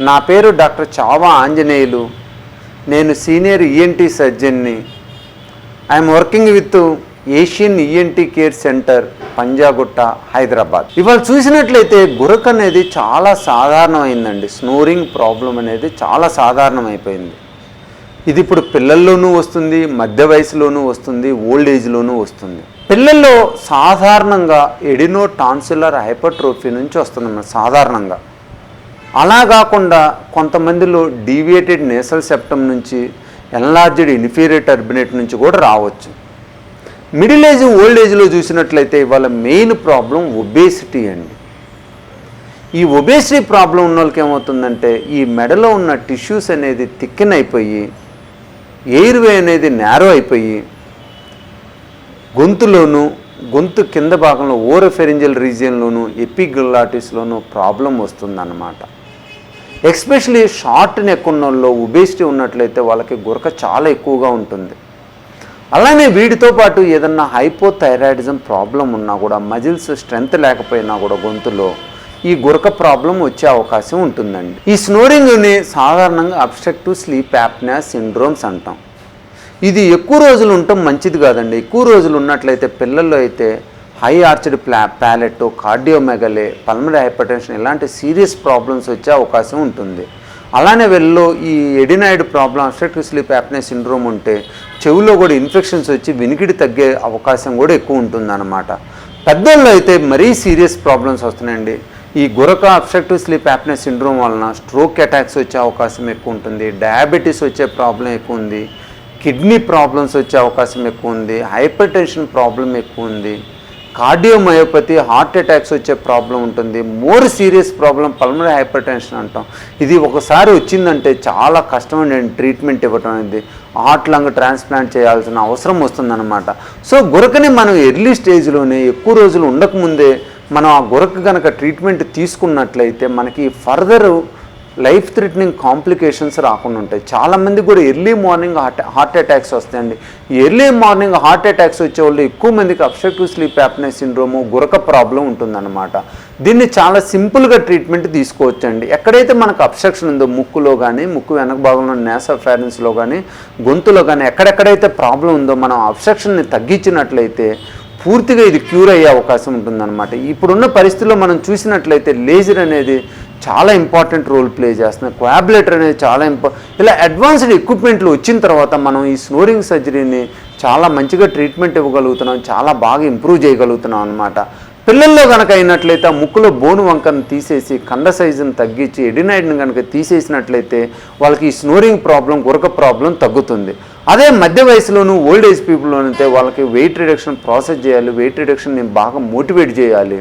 నా పేరు డాక్టర్ చావా ఆంజనేయులు. నేను సీనియర్ ఈఎన్టీ సర్జన్ని. I'm working with Asian ENT care centre, Panjagutta, Hyderabad. ఇవాళ చూసినట్లయితే గురక అనేది చాలా సాధారణమైందండి. స్నోరింగ్ ప్రాబ్లం అనేది చాలా సాధారణమైపోయింది. ఇది ఇప్పుడు పిల్లల్లోనూ వస్తుంది, మధ్య వయసులోనూ వస్తుంది, ఓల్డ్ ఏజ్లోనూ వస్తుంది. పిల్లల్లో సాధారణంగా ఎడినో టాన్సిలర్ హైపర్ట్రోఫీ నుంచి వస్తుందన్నమాట సాధారణంగా. అలా కాకుండా కొంతమందిలో డీవియేటెడ్ నేసల్ సెప్టమ్ నుంచి, ఎన్లార్జ్డ్ ఇన్ఫీరియర్ టర్బినేట్ నుంచి కూడా రావచ్చు. మిడిల్ ఏజ్, ఓల్డ్ ఏజ్లో చూసినట్లయితే ఇవాళ మెయిన్ ప్రాబ్లం ఒబేసిటీ అండి. ఈ ఒబేసిటీ ప్రాబ్లం ఉన్న వాళ్ళకి ఏమవుతుందంటే ఈ మెడలో ఉన్న టిష్యూస్ అనేది థిక్కెన్ అయిపోయి, ఎయిర్వే అనేది నేరో అయిపోయి, గొంతు కింద భాగంలో ఓరోఫెరింజియల్ రీజియన్లోను, ఎపిగ్లాటిస్లోనూ ప్రాబ్లం వస్తుందన్నమాట. ఎస్పెషలీ షార్ట్ నెక్ ఉన్న వాళ్ళు ఒబేసిటీ ఉన్నట్లయితే వాళ్ళకి గురక చాలా ఎక్కువగా ఉంటుంది. అలానే వీటితో పాటు ఏదన్నా హైపోథైరాయిడిజం ప్రాబ్లం ఉన్నా కూడా, మజిల్స్ స్ట్రెంగ్త్ లేకపోయినా కూడా గొంతులో ఈ గురక ప్రాబ్లం వచ్చే అవకాశం ఉంటుందండి. ఈ స్నోరింగ్ని సాధారణంగా అబ్స్ట్రక్టివ్ స్లీప్ యాప్నియా సిండ్రోమ్స్ అంటాం. ఇది ఎక్కువ రోజులు ఉండటం మంచిది కాదండి. ఎక్కువ రోజులు ఉన్నట్లయితే పిల్లల్లో అయితే high arched palate, cardiomegaly, pulmonary hypertension ఇలాంటి సీరియస్ ప్రాబ్లమ్స్ వచ్చే అవకాశం ఉంటుంది. అలానే వీళ్ళలో ఈ adenoid problem, obstructive sleep apnoea syndrome ఉంటే చెవిలో కూడా ఇన్ఫెక్షన్స్ వచ్చి వినికిడి తగ్గే అవకాశం కూడా ఎక్కువ ఉంటుందన్నమాట. పెద్దల్లో అయితే మరీ సీరియస్ ప్రాబ్లమ్స్ వస్తున్నాయండి. ఈ గురక, అబ్స్ట్రక్టివ్ స్లీప్ యాప్నియా సిండ్రోమ్ వలన స్ట్రోక్ అటాక్స్ వచ్చే అవకాశం ఎక్కువ ఉంటుంది, డయాబెటీస్ వచ్చే ప్రాబ్లం ఎక్కువ ఉంది, కిడ్నీ ప్రాబ్లమ్స్ వచ్చే అవకాశం ఎక్కువ ఉంది, హైపర్ టెన్షన్ ప్రాబ్లం ఎక్కువ ఉంది, కార్డియోమయోపతి, హార్ట్ అటాక్స్ వచ్చే ప్రాబ్లం ఉంటుంది. More serious problem pulmonary hyper tension అంటాం. ఇది ఒకసారి వచ్చిందంటే చాలా కష్టమండి ట్రీట్మెంట్ ఇవ్వటం అనేది. హార్ట్ లంగ్ ట్రాన్స్ప్లాంట్ చేయాల్సిన అవసరం వస్తుందన్నమాట. సో గురకని మనం ఎర్లీ స్టేజ్లోనే, ఎక్కువ రోజులు ఉండకముందే మనం ఆ గురక కనుక ట్రీట్మెంట్ తీసుకున్నట్లయితే మనకి ఫర్దర్ లైఫ్ థ్రెటనింగ్ కాంప్లికేషన్స్ రాకుండా ఉంటాయి. చాలామంది కూడా ఎర్లీ మార్నింగ్ హార్ట్ అటాక్స్ వస్తాయండి. ఈ ఎర్లీ మార్నింగ్ హార్ట్ అటాక్స్ వచ్చే వాళ్ళు ఎక్కువ మందికి అబ్స్ట్రక్టివ్ స్లీప్ యాప్నియా సిండ్రోము, గురక ప్రాబ్లం ఉంటుందన్నమాట. దీన్ని చాలా సింపుల్గా ట్రీట్మెంట్ తీసుకోవచ్చండి. ఎక్కడైతే మనకు అబ్స్ట్రక్షన్ ఉందో ముక్కులో కానీ, ముక్కు వెనక భాగంలో నాసోఫారింగ్స్లో కానీ, గొంతులో కానీ ఎక్కడెక్కడైతే ప్రాబ్లం ఉందో మనం అబ్స్ట్రక్షన్ని తగ్గించినట్లయితే పూర్తిగా ఇది క్యూర్ అయ్యే అవకాశం ఉంటుందన్నమాట. ఇప్పుడున్న పరిస్థితుల్లో మనం చూసినట్లయితే లేజర్ అనేది చాలా ఇంపార్టెంట్ రోల్ ప్లే చేస్తుంది. కోయాబులేటర్ అనేది చాలా ఇలా అడ్వాన్స్డ్ ఎక్విప్మెంట్లు వచ్చిన తర్వాత మనం ఈ స్నోరింగ్ సర్జరీని చాలా మంచిగా ట్రీట్మెంట్ ఇవ్వగలుగుతున్నాం, చాలా బాగా ఇంప్రూవ్ చేయగలుగుతున్నాం అన్నమాట. పిల్లల్లో కనుక అయినట్లయితే ఆ ముక్కులో బోను వంకను తీసేసి, కండ సైజును తగ్గించి, ఎడినాయిడ్ని కనుక తీసేసినట్లయితే వాళ్ళకి ఈ స్నోరింగ్ ప్రాబ్లం, గురక ప్రాబ్లం తగ్గుతుంది. అదే మధ్య వయసులోనూ, ఓల్డ్ ఏజ్ పీపుల్లోనైతే వాళ్ళకి వెయిట్ రిడక్షన్ ప్రాసెస్ చేయాలి, వెయిట్ రిడక్షన్ని బాగా మోటివేట్ చేయాలి.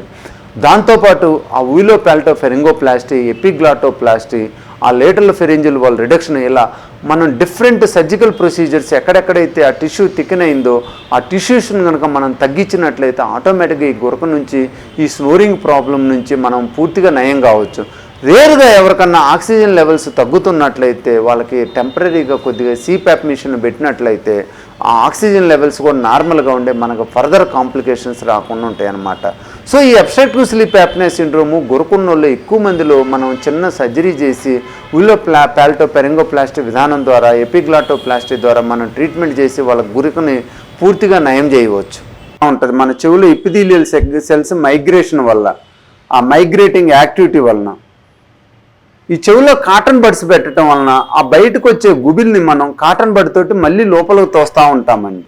దాంతోపాటు ఆ ఊలో ప్యాలటో ఫెరింగోప్లాస్టీ, ఎపిగ్లాటోప్లాస్టీ, ఆ లేటరల్ ఫెరింజియల్ వాల్ రిడక్షన్, ఇలా మనం డిఫరెంట్ సర్జికల్ ప్రొసీజర్స్ ఎక్కడెక్కడైతే ఆ టిష్యూ థిక్కెన్ అయిందో ఆ టిష్యూస్ని కనుక మనం తగ్గించినట్లయితే ఆటోమేటిక్గా ఈ గురక నుంచి, ఈ స్నోరింగ్ ప్రాబ్లం నుంచి మనం పూర్తిగా నయం కావచ్చు. రేరుగా ఎవరికన్నా ఆక్సిజన్ లెవెల్స్ తగ్గుతున్నట్లయితే వాళ్ళకి టెంపరీగా కొద్దిగా సిప్యాప్ మిషన్ పెట్టినట్లయితే ఆ ఆక్సిజన్ లెవెల్స్ కూడా నార్మల్గా ఉండే మనకు ఫర్దర్ కాంప్లికేషన్స్ రాకుండా ఉంటాయి అన్నమాట. సో ఈ అబ్స్ట్రక్టివ్ స్లీప్ యాప్నియా సిండ్రోము గురకున్నోళ్ళు ఎక్కువ మందిలో మనం చిన్న సర్జరీ చేసి ఊలో ప్యాలటో ఫెరింగోప్లాస్టీ విధానం ద్వారా, ఎపిగ్లాటోప్లాస్టీ ద్వారా మనం ట్రీట్మెంట్ చేసి వాళ్ళ గురకని పూర్తిగా నయం చేయవచ్చు ఉంటుంది. మన చెవులు ఎపిథీలియల్ సెల్స్ మైగ్రేషన్ వల్ల, ఆ మైగ్రేటింగ్ యాక్టివిటీ వలన ఈ చెవిలో కాటన్ బడ్స్ పెట్టడం వలన ఆ బయటకు వచ్చే గుబిల్ని మనం కాటన్ బడ్ తోటి మళ్ళీ లోపలికి తోస్తూ ఉంటామండి.